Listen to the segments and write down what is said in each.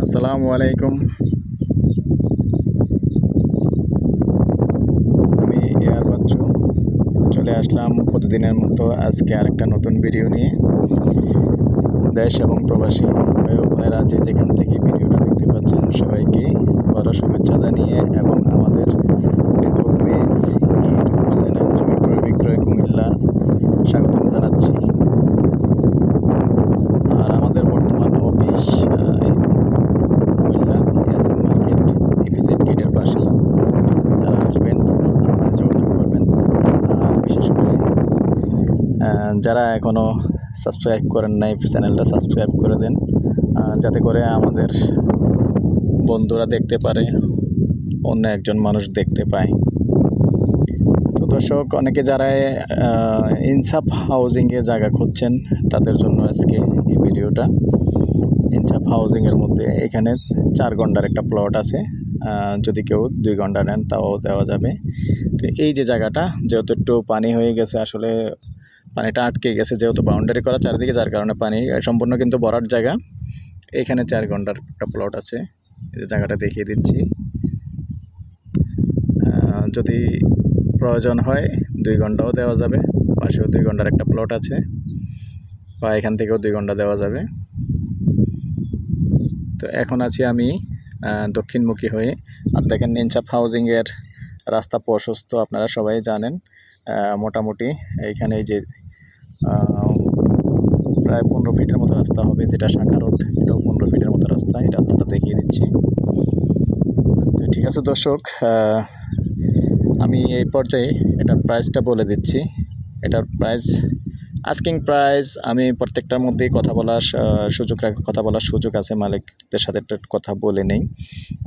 আসসালামু আলাইকুম। আমি এয়ার বাচ্চু চলে আসলাম প্রতিদিনের মতো আজকে আরেকটা নতুন ভিডিও নিয়ে। দেশ এবং প্রবাসী ভাই বোনেরা যে যেখান থেকে ভিডিওটা দেখতে পাচ্ছেন সবাইকে বড় শুভেচ্ছা জানিয়ে এবং আমাদের ফেসবুক পেজ, ইউটিউব চ্যানেল জমি ক্রয় বিক্রয় কুমিল্লা স্বাগতম জানাচ্ছি। আর আমাদের বর্তমান office Comilla Yasin market EPZ গেটের পাশেই। যারা আসবেন আপনারা যোগাযোগ করবেন। আর বিশেষ করে যারা এখনও সাবস্ক্রাইব করেন নাই চ্যানেলটা সাবস্ক্রাইব করে দেন, যাতে করে আমাদের বন্ধুরা দেখতে পারে, অন্য একজন মানুষ দেখতে পায়। তো দর্শক, অনেকে যারা ইনসাফ হাউজিংয়ে জায়গা খুঁজছেন তাদের জন্য আজকে এই ভিডিওটা। ইনসাফ হাউজিংয়ের মধ্যে এখানে 4 ঘন্টার একটা প্লট আছে, যদি কেউ 2 ঘন্টা নেন তাও দেওয়া যাবে। তো এই যে জায়গাটা, যেহেতু একটু পানি হয়ে গেছে, আসলে পানিটা আটকে গেছে, যেহেতু বাউন্ডারি করা চারিদিকে, যার কারণে পানি সম্পূর্ণ কিন্তু ভরাট জায়গা। এখানে 4 ঘন্টার একটা প্লট আছে, এই যে জায়গাটা দেখিয়ে দিচ্ছি। যদি প্রয়োজন হয় 2 ঘন্টাও দেওয়া যাবে, পাশেও 2 ঘন্টার একটা প্লট আছে, বা এখান থেকেও 2 ঘন্টা দেওয়া যাবে। তো এখন আছি আমি দক্ষিণমুখী হয়ে। আর দেখেন, ইনসাফ হাউজিংয়ের রাস্তা প্রশস্ত, আপনারা সবাই জানেন। মোটামুটি এইখানে এই যে প্রায় 15 ফিটের মতো রাস্তা হবে, যেটা শাখা রোড, এটাও 15 ফিটের মতো রাস্তা। এই রাস্তাটা দেখিয়ে দিচ্ছি। তো ঠিক আছে দর্শক, আমি এই পর্যায়ে এটার প্রাইসটা বলে দিচ্ছি। এটার প্রাইস, আস্কিং প্রাইস, আমি প্রত্যেকটার মধ্যেই কথা বলার সুযোগ আছে, মালিকদের সাথে একটু কথা বলে নেই।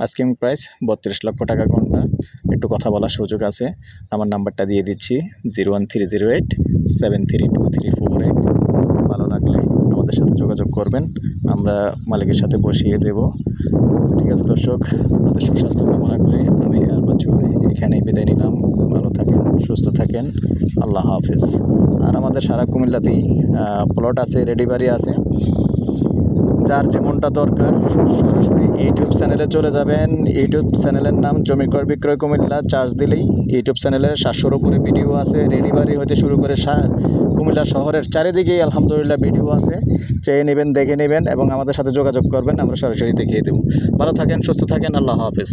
আস্কিং প্রাইস 32 লক্ষ টাকা ঘন্টা, একটু কথা বলার সুযোগ আছে। আমার নাম্বারটা দিয়ে দিচ্ছি 01308 732348। ভালো লাগলে আমাদের সাথে যোগাযোগ করবেন, আমরা মালিকের সাথে বসিয়ে দেব। ঠিক আছে দর্শক, আপনাদের সুস্বাস্থ্য কামনা করে আমি আর বাচ্চু এখানেই বিদায় নিলাম। ভালো থাকেন, সুস্থ থাকেন, আল্লাহ হাফেজ। আর আমাদের সারা কুমিল্লাতেই প্লট আছে, রেডি বাড়ি আছে। যার যেমনটা দরকার সরাসরি ইউটিউব চ্যানেলে চলে যাবেন। ইউটিউব চ্যানেলের নাম জমি ক্রয় বিক্রয় কুমিল্লা। চার্জ দিলেই ইউটিউব চ্যানেলে 700-র উপরে ভিডিও আছে। রেডি বাড়ি হতে শুরু করে কুমিল্লা শহরের চারিদিকেই আলহামদুলিল্লাহ ভিডিও আছে। চেয়ে নেবেন, দেখে নেবেন এবং আমাদের সাথে যোগাযোগ করবেন, আমরা সরাসরি দেখিয়ে দেব। ভালো থাকেন, সুস্থ থাকেন, আল্লাহ হাফেজ।